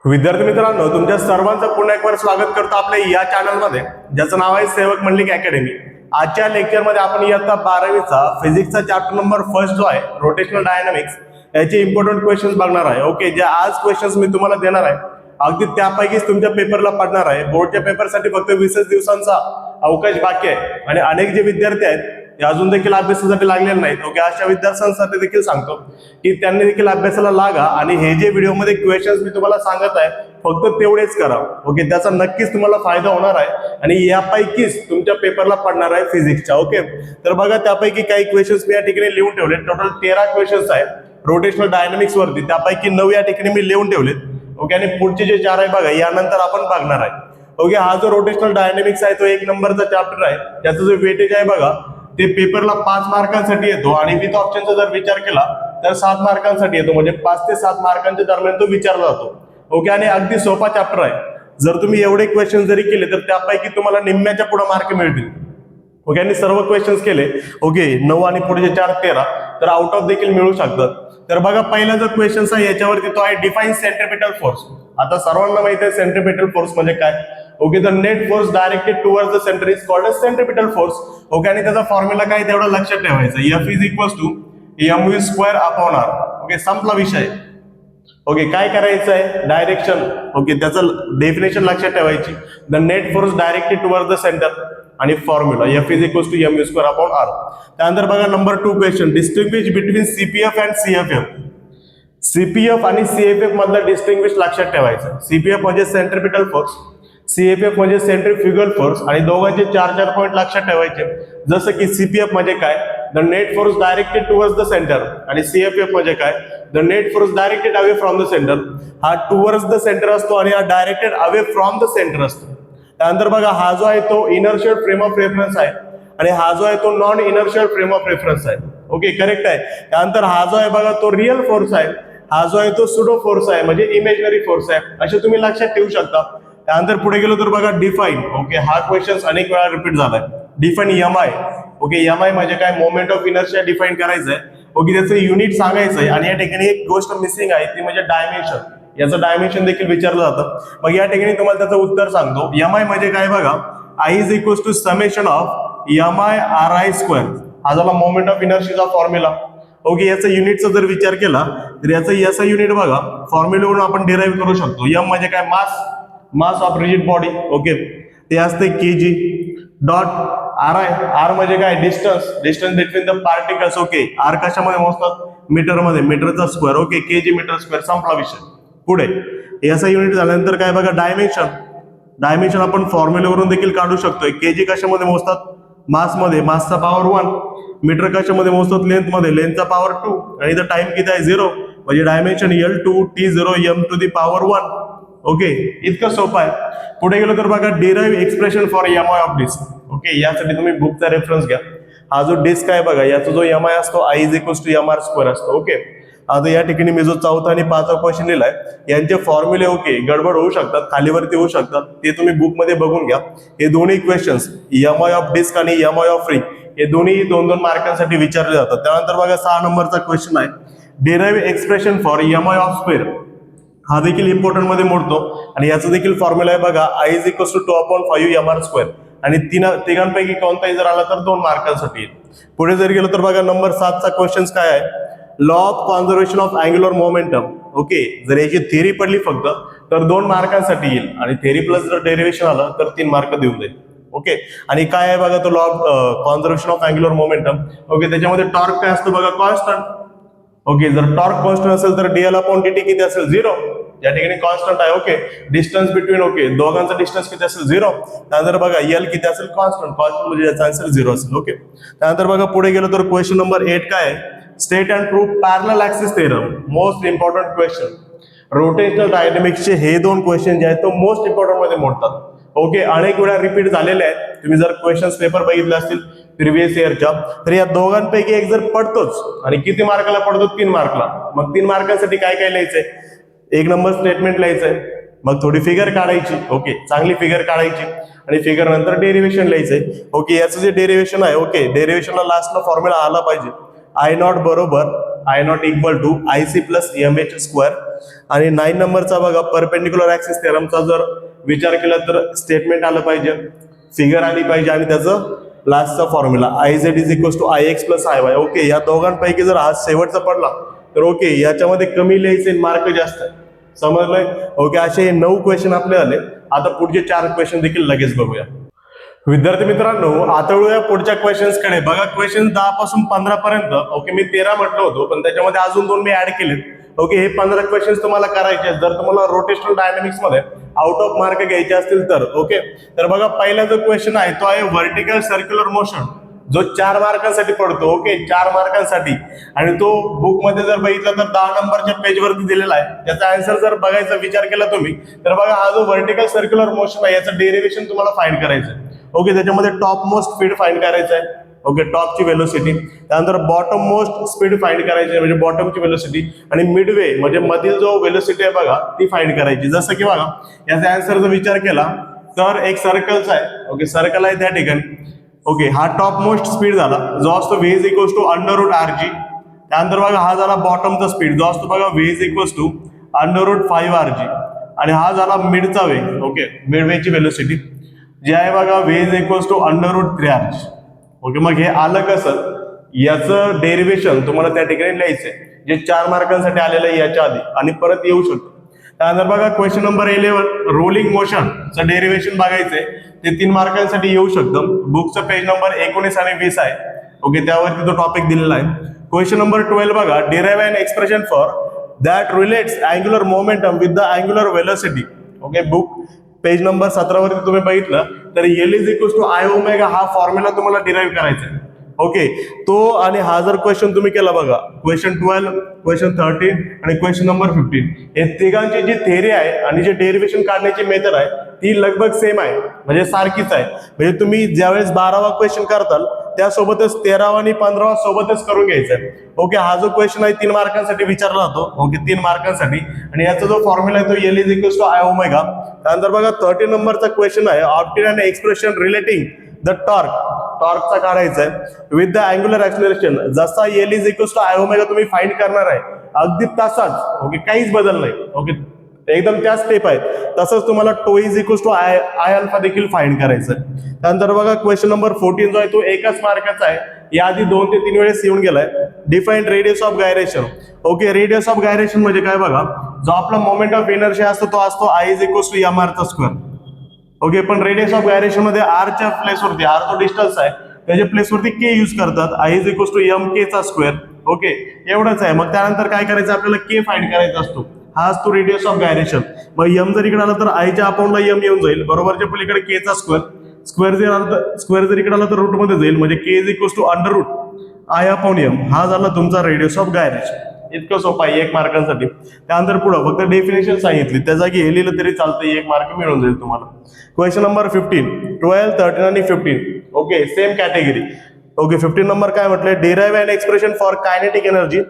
विद्यार्थी मित्रांनो, तुमच्या सर्वांचं पुन्हा एक वेळ स्वागत करतो आपल्या या चॅनलमध्ये, ज्याचं नाव आहे सेवक मंडलिक अकॅडमी. आजच्या लेक्चरमध्ये आपण इयत्ता 12वीचा फिजिक्सचा चॅप्टर नंबर फर्स्ट जो आहे रोटेशनल डायनामिक्स याचे इम्पॉर्टंट क्वेश्चन्स बघणार आहे. ओके, जे आज क्वेश्चन्स मी तुम्हाला देणार आहे अगदी त्यापैकीच तुमच्या पेपरला पडणार आहे. बोर्डच्या पेपरसाठी फक्त 20 दिवसांचा अवकाश बाकी आहे आणि अनेक जे विद्यार्थी आहेत ते अजून देखील अभ्यासासाठी लागलेले नाहीत. ओके, अशा विद्यार्थ्यांसाठी देखील सांगतो की त्यांनी देखील अभ्यासाला लागा आणि हे जे व्हिडिओमध्ये क्वेश्चन्स मी तुम्हाला सांगत आहे फक्त तेवढेच करा. ओके, त्याचा नक्कीच तुम्हाला फायदा होणार आहे आणि यापैकीच तुमच्या पेपरला पडणार आहे फिजिक्सच्या. ओके, तर बघा त्यापैकी काही क्वेश्चन्स मी या ठिकाणी लिहून ठेवले. टोटल 13 क्वेश्चन्स आहेत रोटेशनल डायनामिक्स वरती, त्यापैकी 9 या ठिकाणी मी लिहून ठेवलेत. ओके, आणि पुढचे जे 4 आहे बघा यानंतर आपण बघणार आहे. ओके, हा जो रोटेशनल डायनामिक्स आहे तो 1 नंबरचा चॅप्टर आहे. त्याचा जो वेटेज आहे बघा ते पेपरला 5 मार्कांसाठी येतो आणि विथ ऑप्शनचा जर विचार केला तर 7 मार्कांसाठी येतो, म्हणजे 5 ते 7 मार्कांच्या दरम्यान तो विचारला जातो. ओके, आणि अगदी सोपा चॅप्टर आहे. जर तुम्ही एवढे क्वेश्चन जरी केले तर त्यापैकी तुम्हाला निम्म्याच्या पुढे मार्क मिळतील. ओके, आणि सर्व क्वेश्चन्स केले ओके 9 आणि पुढचे 4 13 तर आउट ऑफ देखील मिळू शकतात. तर बघा पहिला जो क्वेश्चन आहे याच्यावरती तो आहे डिफाइन सेंट्रिपिटल फोर्स. आता सर्वांना माहिती आहे सेंट्रिपिटल फोर्स म्हणजे काय. Okay, the net force directed towards the centre is called as centripetal force. Okay, आणि त्याचा फॉर्म्युला काय तेवढं लक्षात ठेवायचं, F is equal to mv square upon r. Okay, संपला विषय. ओके, काय करायचं आहे डायरेक्शन. ओके, त्याचं डेफिनेशन लक्षात ठेवायची, the net force directed towards the centre आणि formula F is equal to mv square upon r. त्यानंतर बघा number 2 question, distinguish between CPF and CFF. CPF आणि CFF मधला डिस्टिंग्विश लक्षात ठेवायचं. CPF म्हणजे सेंट्रिपिटल फोर्स, CFF म्हणजे सेंट्रिफ्युगल फोर्स आणि दोघांचे 4 पॉईंट लक्षात ठेवायचे. जसं की CPF म्हणजे काय, the net force directed towards the centre आणि CFF म्हणजे काय, the net force directed away from the centre. हा टुवर्ड्स द सेंटर असतो आणि हा directed away from the centre असतो. त्यानंतर बघा हा जो आहे तो इनर्शियल फ्रेम ऑफ रेफरन्स आहे आणि हा जो आहे तो non inertial frame of reference आहे. ओके, करेक्ट आहे. त्यानंतर हा जो आहे बघा तो रिअल फोर्स आहे, हा जो आहे तो सुडो फोर्स आहे म्हणजे इमेजनरी फोर्स आहे, असे तुम्ही लक्षात ठेवू शकता. त्यानंतर पुढे गेलो तर बघा डिफाईन. ओके, हा क्वेश्चन अनेक वेळा रिपीट झालाय. Define MI. ओके, MI म्हणजे काय, मोमेंट ऑफ इनर्शिया डिफाईन करायचं आहे. ओके, त्याचं युनिट सांगायचं आहे आणि या ठिकाणी एक गोष्ट मिसिंग आहे ती म्हणजे डायमेन्शन. याचं डायमेन्शन देखील विचारलं जातं. मग या ठिकाणी तुम्हाला त्याचं उत्तर सांगतो. MI म्हणजे काय बघा, I is equal to summation of MI RI square. हा झाला मोमेंट ऑफ इनर्शियाचा फॉर्म्युला. ओके, याचा युनिटचा जर विचार केला तर याचा युनिट बघा फॉर्म्युलावरून आपण डिराईव्ह करू शकतो. M म्हणजे काय, mass of rigid body. Okay, ते असते kg डॉट RI. R म्हणजे काय, distance between the particles. Okay, R कशामध्ये मोजतात, मीटर मध्ये, मीटरचा square. Okay, kg metre square, संपला विषय. पुढे याचा युनिट झाल्यानंतर काय बघा डायमेन्शन आपण फॉर्म्युलावरून देखील काढू शकतोय. kg कशामध्ये मोजतात, मास मध्ये, मासचा पॉवर 1. मीटर कशामध्ये मोजतात, लेंथ मध्ये, लेंथचा पॉवर 2 आणि इथं टाइम किती आहे 0 म्हणजे dimension L2 T0 m to the power 1. Okay, इतकं सोपं आहे. पुढे गेलो तर बघा derive expression for MI of disc. Okay, यासाठी तुम्ही बुकचा रेफरन्स घ्या. हा जो डिस्क आहे बघा याचा जो MI असतो I is equal to mr square असतो. ओके, आता या ठिकाणी मी जो 4था आणि 5वा क्वेश्चन लिहिलाय यांचे फॉर्म्युले ओके गडबड होऊ शकतात, खालीवरती होऊ शकतात, ते तुम्ही बुक मध्ये बघून घ्या. हे दोन्ही क्वेश्चन्स MI ऑफ डिस्क आणि MI ऑफ रिंग हे दोन्ही 2-2 मार्कांसाठी विचारले जातात. त्यानंतर बघा 6 नंबरचा क्वेश्चन आहे derive expression for MI of square. हा देखील इम्पॉर्टंट मध्ये मोडतो आणि याचा देखील फॉर्म्युला आहे बघा I is equal to 2/5 mr square आणि तिघांपैकी कोणताही जर आला तर 2 मार्कांसाठी येईल. पुढे जर गेलो तर बघा नंबर 7चा क्वेश्चन काय आहे, law of conservation of angular momentum. Okay, जर याची थेरी पडली फक्त तर 2 मार्कांसाठी येईल आणि थेरी प्लस जर डेरिव्हेशन आलं तर 3 मार्क देऊन जाईल. ओके, आणि काय आहे बघा तो law of conservation of angular momentum. Okay, त्याच्यामध्ये टॉर्क काय असतो बघा, कॉन्स्टंट. ओके, जर टॉर्क कॉन्स्टंट असेल तर dl/dt किती असेल 0. या ठिकाणी कॉन्स्टंट आहे. ओके, डिस्टन्स बिटवीन ओके दोघांचा डिस्टन्स किती असेल 0. त्यानंतर बघा L किती असेल, कॉन्स्टंट म्हणजे याचा आन्सर 0 असेल. ओके, त्यानंतर बघा पुढे गेलो तर क्वेश्चन नंबर 8 काय आहे, state and prove parallel axis theorem. Most important question. Rotational डायनामिक्सचे हे 2 क्वेश्चन जे आहेत तो मोस्ट इम्पॉर्टंट मध्ये मोडतात. ओके, अनेक वेळा रिपीट झालेले आहेत. तुम्ही जर क्वेश्चन्स पेपर बघितले असतील प्रिव्हियस इयरच्या तर या दोघांपैकी एक जर पडतोच आणि किती मार्काला पडतो, 3 मार्कला. मग 3 मार्कांसाठी काय काय लिहायचंय, 1 नंबर स्टेटमेंट लिहायचंय, मग थोडी फिगर काढायची. ओके, चांगली फिगर काढायची आणि फिगर नंतर डेरिव्हेशन लिहायचंय. ओके, याचं जे डेरिव्हेशन आहे, ओके डेरिव्हेशनला लास्टला फॉर्म्युला आला पाहिजे I0 बरोबर I naught equal to I C plus M H square. आणि 9 नंबरचा बघा परपेंडिक्युलर ऍक्सिस थेरमचा जर विचार केला तर स्टेटमेंट आलं पाहिजे, फिगर आली पाहिजे आणि त्याचं लास्टचा formula I Z is equal to I X plus I Y. Okay, या दोघांपैकी जर हा शेवटचा पडला तर ओके, याच्यामध्ये कमी लिहायचे मार्क जास्त आहे. समजलंय? ओके, असे 9 क्वेश्चन आपले आले. आता पुढचे 4 क्वेश्चन देखील लगेच बघूया. विद्यार्थी मित्रांनो, आता वळूया पुढच्या क्वेश्चन्स कडे. बघा, क्वेश्चन 10 पासून 15 पर्यंत. ओके, मी 13 म्हटलं होतो पण त्याच्यामध्ये अजून 2 मी ऍड केलेत. ओके, हे 15 क्वेश्चन्स तुम्हाला करायचे आहेत जर तुम्हाला रोटेशनल डायनामिक्स मध्ये आउट ऑफ मार्क घ्यायचे असतील तर. ओके, तर बघा, पहिला जो क्वेश्चन आहे तो आहे व्हर्टिकल सर्क्युलर मोशन, जो 4 मार्कांसाठी पडतो. ओके, 4 मार्कांसाठी. आणि तो बुक मध्ये जर बघितला तर 10 नंबरच्या पेज वरती दिलेला आहे. त्याचा आन्सर जर बघायचा विचार केला तुम्ही तर बघा, हा जो व्हर्टिकल सर्क्युलर मोशन आहे याचं डेरिव्हेशन तुम्हाला फाइंड करायचं आहे. ओके, त्याच्यामध्ये टॉप मोस्ट स्पीड फाइंड करायचं आहे. ओके, टॉपची वेलोसिटी, त्यानंतर बॉटम मोस्ट स्पीड फाइंड करायची म्हणजे बॉटमची वेलोसिटी, आणि मिडवे म्हणजे मधील जो वेलोसिटी आहे बघा ती फाइंड करायची. जसं की बघा, याचा आन्सर जर विचार केला तर एक सर्कलचा आहे. ओके, सर्कल आहे त्या ठिकाणी. ओके, हा टॉप मोस्ट स्पीड झाला जो असतो V is equals to under root R G. त्यानंतर बघा, हा झाला बॉटमचा स्पीड जो असतो बघा V is equals to under root 5 R G. आणि हा झाला मिडचा वे. ओके, मिडवेची वेलोसिटी जी आहे बघा V is equals to under root 3 R G. Okay, मग हे आलं कसं, याचं डेरिव्हेशन तुम्हाला त्या ठिकाणी लिहायचंय जे 4 मार्कांसाठी आलेलं आहे याच्या आधी आणि परत येऊ शकतो. त्यानंतर बघा, क्वेश्चन नंबर 11 रोलिंग मोशनचं डेरिव्हेशन बघायचंय, ते 3 मार्कांसाठी येऊ शकतं. बुकचं पेज नंबर 19 आणि 20 आहे. ओके, त्यावरती तो टॉपिक दिलेला आहे. क्वेश्चन नंबर 12 बघा, derive an expression for that relates angular momentum with the angular velocity. Okay, book page number 17 वरती तुम्ही बघितलं तर L is equals to I omega हा फॉर्म्युला तुम्हाला डिराइव्ह करायचा आहे. ओके, तो आणि हा जर क्वेश्चन तुम्ही केला बघा, क्वेश्चन 12, क्वेश्चन 13 आणि क्वेश्चन नंबर 15, हे तिघांची जी थेरी आहे आणि जे डेरिव्हेशन काढण्याची मेथड आहे ती लगभग सेम आहे, म्हणजे सारखीच आहे. म्हणजे तुम्ही ज्यावेळेस 12वा क्वेश्चन करताल त्यासोबतच 13वा आणि 15वा सोबतच करून घ्यायचा आहे. ओके, हा जो क्वेश्चन आहे 3 मार्कांसाठी विचारला जातो. ओके, 3 मार्कांसाठी, आणि याचा जो फॉर्म्युला आहे तो L is equals to I omega. त्यानंतर बघा 13 नंबरचा क्वेश्चन आहे obtain an expression relating the torque. टॉर्कचा काढायचा आहे विथ द अँग्युलर ऍक्सिलरेशन. जसा L is equals to I omega तुम्ही फाइंड करणार आहे अगदी तसाच. ओके, काहीच बदल नाही. ओके, एकदम त्या स्टेप आहेत तसंच तुम्हाला tau is equals to I alpha देखील फाइंड करायचं आहे. त्यानंतर बघा, क्वेश्चन नंबर 14 जो आहे तो एकाच मार्काचा आहे. याआधी 2 ते 3 वेळेस येऊन गेलाय. Define radius of gyration. Okay, radius of gyration म्हणजे काय बघा, जो आपला मोमेंट ऑफ इनर्शिया असतो तो असतो I is equals to M R चा स्क्वेअर. ओके, पण रेडियस ऑफ गायरेशन मध्ये आरच्या प्लेसवरती, आर जो डिस्टन्स आहे त्याच्या प्लेसवरती के यूज करतात. I is equals to M K चा स्क्वेअर. ओके, एवढंच आहे. मग त्यानंतर काय करायचं, आपल्याला के फाइंड करायचा असतो. हा असतो रेडियस ऑफ गायरेशन. मग एम जर इकडे आला तर आयच्या अकाउंटला एम येऊन जाईल, बरोबरच्या पलीकडे के चा स्क्वेअर. स्क्वेअर जर इकडे आला तर रूट मध्ये जाईल, म्हणजे K is equals to under root I upon M. हा झाला तुमचा रेडियस ऑफ गायरेशन. इतकं सोपं आहे 1 मार्कांसाठी. त्यानंतर पुढं फक्त डेफिनेशन सांगितली, त्या जागी हे लिहिलं तरी चालतं, 1 मार्क मिळून जाईल तुम्हाला. क्वेश्चन नंबर 15, 12, 13 आणि 15. Okay, same category. Okay, 15 number काय म्हटलंय, derive an expression for kinetic energy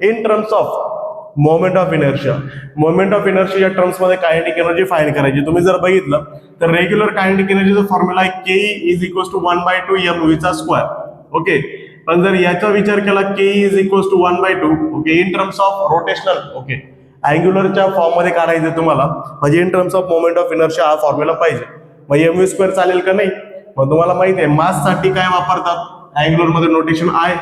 in terms of moment of inertia. Moment of inertia terms मध्ये कायनेटिक एनर्जी फाइंड करायची. तुम्ही जर बघितलं तर रेग्युलर कायनेटिक एनर्जीचा फॉर्म्युला आहे K is equals to 1/2 M V चा स्क्वेअर. ओके, पण जर याचा विचार केला K is equals to 1/2, okay, in terms of rotational, okay, अँग्युलरच्या फॉर्म मध्ये काढायचं तुम्हाला, म्हणजे in terms of moment of inertia हा फॉर्म्युला पाहिजे. मग एम व्ही स्क्वेअर चालेल का नाही? मग तुम्हाला माहिती आहे मास साठी काय वापरतात, अँग्युलर मध्ये नोटेशन आय,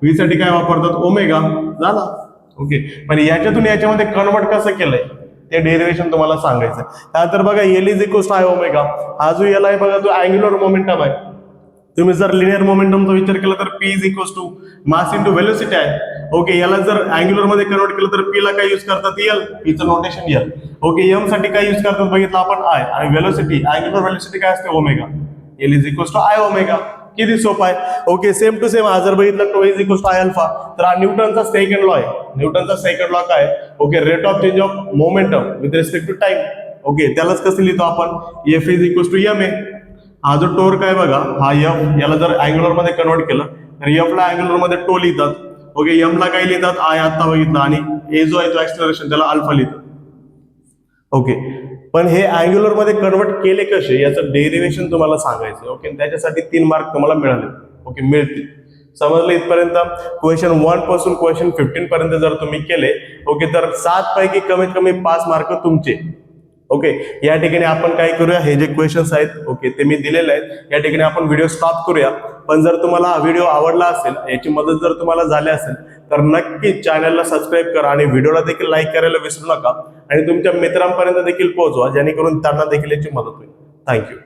व्ही साठी काय वापरतात ओमेगा. झाला. ओके, पण याच्यातून याच्यामध्ये कन्वर्ट कसं केलंय ते डेरिव्हेशन तुम्हाला सांगायचं. त्यानंतर बघा L is equals to I omega. हा जो एल आहे बघा तो अँग्युलर मोमेंटम आहे. तुम्ही जर लिनियर मोमेंटमचा विचार केला तर P is equals to mass into velocity आहे. ओके, याला जर अँग्युलर मध्ये कन्वर्ट केलं तर पी ला काय यूज करतात, एल, पीचं नोटेशन एल. ओके, एम साठी काय यूज करतात बघितलं आपण आय, आणि वेलोसिटी अँग्युलर वेलोसिटी काय असते omega. L is equals to I omega. किती सोपं आहे. Okay, same to same. हा जर बघितलं tau is equals to I alpha, तर हा न्यूटनचा सेकंड लॉ आहे. न्यूटनचा सेकंड लॉ काय, okay, rate of change of momentum with respect to time. Okay, त्यालाच कसं लिहितो आपण, F is equals to M A. हा जो टोर्क आहे बघा, हा एफ, याला जर अँग्युलर मध्ये कन्वर्ट केलं तर एफ ला अँग्युलर मध्ये टो लिहितात. ओके, एम ला काय लिहितात आय, आता बघितलं, आणि ए जो आहे तो ऍक्सेलरेशन त्याला अल्फा लिहितात. ओके, पण हे अँग्युलर मध्ये कन्वर्ट केले कसे याचं डेरिव्हेशन तुम्हाला सांगायचं. ओके, त्याच्यासाठी 3 मार्क तुम्हाला मिळाले. ओके, मिळतील. समजलं इथपर्यंत? क्वेश्चन 1 पासून क्वेश्चन 15 पर्यंत जर तुम्ही केले ओके तर 7 पैकी कमीत कमी 5 मार्क तुमचे. ओके, या ठिकाणी आपण काय करूया, हे जे क्वेश्चन्स आहेत ओके ते मी दिलेले आहेत, या ठिकाणी आपण व्हिडिओ स्टॉप करूया. पण जर तुम्हाला हा व्हिडिओ आवडला असेल, याची मदत जर तुम्हाला झाली असेल तर नक्की चॅनलला सबस्क्राईब करा आणि व्हिडिओला देखील लाईक करायला विसरू नका आणि तुमच्या मित्रांपर्यंत देखील पोहोचवा, जेणेकरून त्यांना देखील याची मदत होईल. थँक्यू.